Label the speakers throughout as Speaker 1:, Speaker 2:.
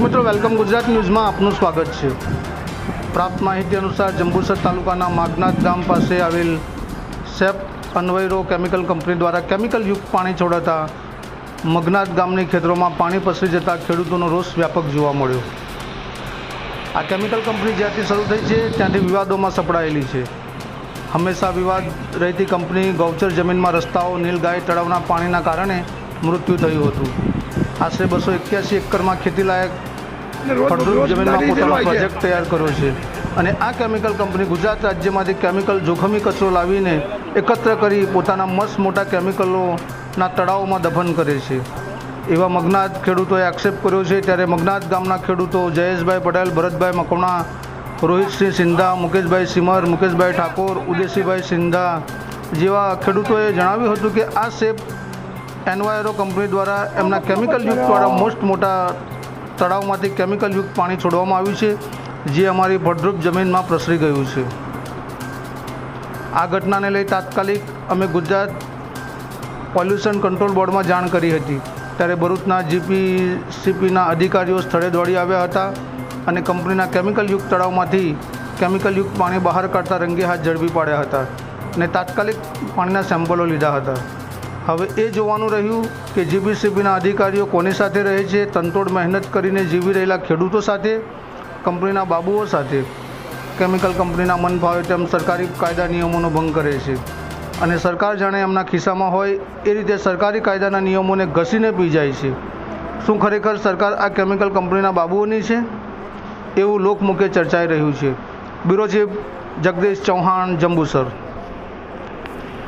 Speaker 1: મિત્રો વેલકમ ગુજરાત ન્યૂઝમાં આપનું સ્વાગત છે। પ્રાપ્ત માહિતી અનુસાર જંબુસર તાલુકાના માગનાથ ગામ પાસે આવેલ સેફ અન્વયરો કેમિકલ કંપની દ્વારા કેમિકલ યુક્ત પાણી છોડાતા મગનાથ ગામની ખેતરોમાં પાણી પસરી જતા ખેડૂતોનો રોષ વ્યાપક જોવા મળ્યો। આ કેમિકલ કંપની જ્યાંથી શરૂ થઈ છે ત્યાંથી વિવાદોમાં સપડાયેલી છે। હંમેશા વિવાદ રહેતી કંપની ગૌચર જમીનમાં રસ્તાઓ નીલગાય તળાવના પાણીના કારણે મૃત્યુ થયું હતું। આશરે 281 એકરમાં ખેતીલાયક ફળદ્રુપ જમીનમાં પોતાનો પ્રોજેક્ટ તૈયાર કર્યો છે અને આ કેમિકલ કંપની ગુજરાત રાજ્યમાંથી કેમિકલ જોખમી કચરો લાવીને એકત્ર કરી પોતાના મસ્ત મોટા કેમિકલોના તળાવોમાં દફન કરે છે એવા મગનાથ ખેડૂતોએ આક્ષેપ કર્યો છે। ત્યારે મગનાથ ગામના ખેડૂતો જયેશભાઈ પટેલ, ભરતભાઈ મકવાણા, રોહિતસિંહ સિંધા, મુકેશભાઈ સિમર, મુકેશભાઈ ઠાકોર, ઉદયસિંહભાઈ સિંધા જેવા ખેડૂતોએ જણાવ્યું હતું કે આ સેફ એન્વાયરો કંપની દ્વારા એમના કેમિકલ યુક્તવાળા મોસ્ટ મોટા તળાવમાંથી કેમિકલ યુક્ત પાણી છોડવામાં આવ્યું છે જે અમારી ફળદ્રુપ જમીનમાં પ્રસરી ગયું છે। આ ઘટનાને લઈ તાત્કાલિક અમે ગુજરાત પોલ્યુશન કંટ્રોલ બોર્ડમાં જાણ કરી હતી। ત્યારે ભરૂચના જીપીસીપીના અધિકારીઓ સ્થળે દોડી આવ્યા હતા અને કંપનીના કેમિકલ યુક્ત તળાવમાંથી કેમિકલ યુક્ત પાણી બહાર કાઢતા રંગે હાથ ઝડપી પાડ્યા હતા અને તાત્કાલિક પાણીના સેમ્પલો લીધા હતા। હવે એ જોવાનું રહ્યું કે જીપીસીપીના અધિકારીઓ કોની સાથે રહે છે, તનતોડ મહેનત કરીને જીવી રહેલા ખેડૂતો સાથે, કંપનીના બાબુઓ સાથે, કેમિકલ કંપનીના મન ફાવે તેમ સરકારી કાયદા નિયમોનો ભંગ કરે છે અને સરકાર જાણે એમના ખિસ્સામાં હોય એ રીતે સરકારી કાયદાના નિયમોને ઘસીને પી જાય છે। શું ખરેખર સરકાર આ કેમિકલ કંપનીના બાબુઓની છે એવું લોકમુખે ચર્ચાઈ રહ્યું છે। Bureau chief Jagdish Chauhan, Jambusar.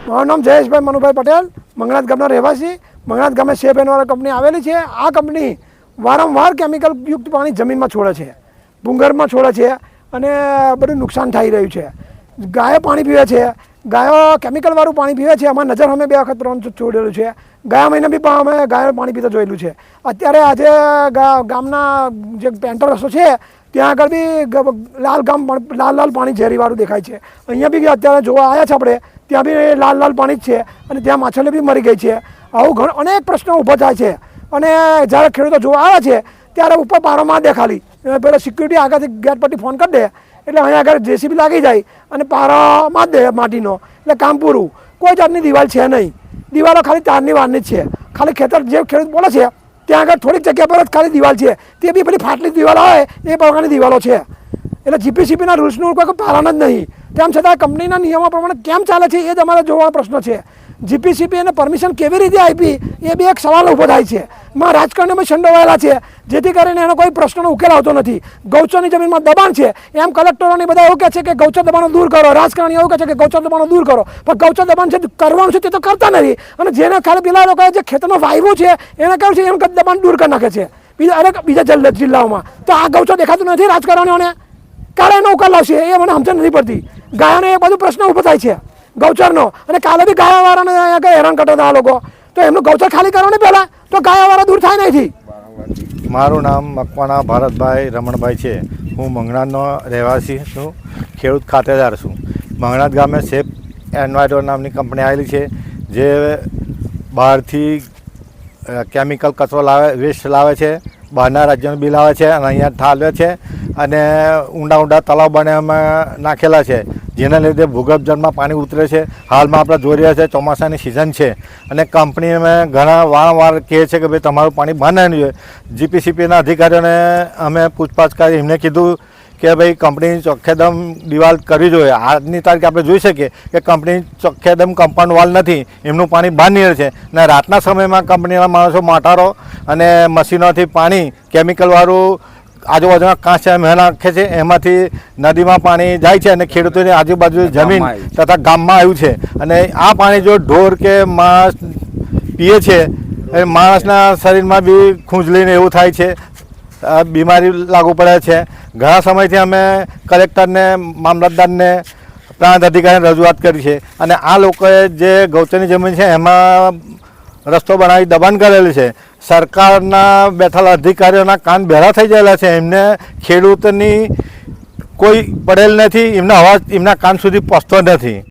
Speaker 2: મારું નામ જયેશભાઈ મનુભાઈ પટેલ, મગનાથ ગામના રહેવાસી। મગનાથ ગામે સેફ એન્વાયરો કંપની આવેલી છે। આ કંપની વારંવાર કેમિકલ યુક્ત પાણી જમીનમાં છોડે છે, ભૂગર્ભમાં છોડે છે અને બધું નુકસાન થઈ રહ્યું છે। ગાયો પાણી પીવે છે, ગાયો કેમિકલવાળું પાણી પીવે છે। અમારી નજર અમે 2 વખત 3 છોડેલું છે। ગયા મહિને બી અમે ગાયો પાણી પીતા જોયેલું છે। અત્યારે આજે ગામના જે પેન્ટર રસ્તો છે ત્યાં આગળ બી લાલ પાણી ઝેરીવાળું દેખાય છે। અહીંયા બી અત્યારે જોવા આવ્યા છે આપણે, ત્યાં બી લાલ પાણી જ છે અને ત્યાં માછલી બી મરી ગઈ છે। આવું અનેક પ્રશ્નો ઊભા થાય છે અને જ્યારે ખેડૂતો જોવા આવે છે ત્યારે ઉપર પારોમાં દે ખાલી પેલા સિક્યુરિટી આગળથી ગેટ પરથી ફોન કરી દે એટલે અહીંયા આગળ જેસીબી લાગી જાય અને પારોમાં દે માટીનો એટલે કામ પૂરું। કોઈ જાતની દિવાલ છે નહીં, દિવાલો ખાલી તારની વારની જ છે। ખાલી ખેતર જે ખેડૂત બોલે છે ત્યાં આગળ થોડીક જગ્યા પર જ ખાલી દિવાલ છે, તે બી પેલી ફાટલી દિવાલ હોય એ પ્રકારની દિવાલો છે। એટલે જીપીસીપીના રૂલ્સનું કોઈ પાલન જ નહીં। તેમ છતાં કંપનીના નિયમો પ્રમાણે કેમ ચાલે છે એ જ અમારે જોવાનો પ્રશ્ન છે। જીપીસીપી એને પરમિશન કેવી રીતે આપી એ બી એક સવાલ ઊભો થાય છે। માં રાજકારણમાં સંડોવાયેલા છે જેથી કરીને એનો કોઈ પ્રશ્નનો ઉકેલ આવતો નથી। ગૌચરની જમીનમાં દબાણ છે એમ કલેક્ટરોની બધા એવું કહે છે કે ગૌચર દબાણો દૂર કરો, રાજકારણી એવું કહે છે કે ગૌચર દબાણો દૂર કરો, પણ ગૌચર દબાણ છે કરવાનું છે તે તો કરતા નથી અને જેને ખાલી પેલા લોકોએ જે ખેતરમાં વાવ્યું છે એને કહ્યું છે એમ દબાણ દૂર કરી નાખે છે બીજા જિલ્લાઓમાં। તો આ ગૌચર દેખાતું નથી રાજકારણીઓને, કાલે એનો ઉકેલ લાવશે એ મને સમજ નથી પડતી। ગાયોને એ બધું પ્રશ્ન ઊભો થાય છે ગૌચરનો અને કાલે બી ગાયાવાળાને અહીંયા હેરાન કરતા હતા આ લોકો, તો એમનું ગૌચર ખાલી કરો ને પહેલાં તો ગાયાવાળા દૂર થાય નહીં।
Speaker 3: મારું નામ મકવાણા ભારતભાઈ રમણભાઈ છે। હું મંગણાનો રહેવાસી છું, ખેડૂત ખાતેદાર છું। મંગણાત ગામે સેફ એન્વાયરો નામની કંપની આવેલી છે જે બહારથી કેમિકલ કચરો લાવે, વેસ્ટ લાવે છે, બહારના રાજ્યનું બિલ આવે છે અને અહીંયા ઠાલવે છે અને ઊંડા તળાવ બનાવવામાં નાખેલા છે જેના લીધે ભૂગર્ભ જળમાં પાણી ઉતરે છે। હાલમાં આપણે જોઈ રહ્યા છે ચોમાસાની સિઝન છે અને કંપની અમે ઘણા વારંવાર કહે છે કે ભાઈ તમારું પાણી બંધ નહીં જોઈએ। જીપીસીપીના અધિકારીઓને અમે પૂછપાછ કરી એમને કીધું કે ભાઈ કંપની ચોખ્ખેદમ દિવાલ કરવી જોઈએ। આજની તારીખે આપણે જોઈ શકીએ કે કંપની ચોખ્ખેદમ કમ્પાઉન્ડ વાલ નથી, એમનું પાણી બહાર નીકળે છે અને રાતના સમયમાં કંપનીના માણસો મોટારો અને મશીનોથી પાણી કેમિકલવાળું આજુબાજુના કાંચ નાખે છે, એમાંથી નદીમાં પાણી જાય છે અને ખેડૂતોની આજુબાજુ જમીન તથા ગામમાં આવ્યું છે અને આ પાણી જો ઢોર કે માણસ પીએ છે એ માણસના શરીરમાં બી ખૂંજલીને એવું થાય છે, બીમારી લાગુ પડે છે। ઘણા સમયથી અમે કલેક્ટરને, મામલતદારને, પ્રાંત અધિકારીને રજૂઆત કરી છે અને આ લોકોએ જે ગૌચરની જમીન છે એમાં રસ્તો બનાવી દબાણ કરેલું છે। સરકારના બેઠેલા અધિકારીઓના કાન બહેરા થઈ ગયેલા છે, એમને ખેડૂતની કોઈ પડેલ નથી, એમના અવાજ એમના કાન સુધી પહોંચતો નથી।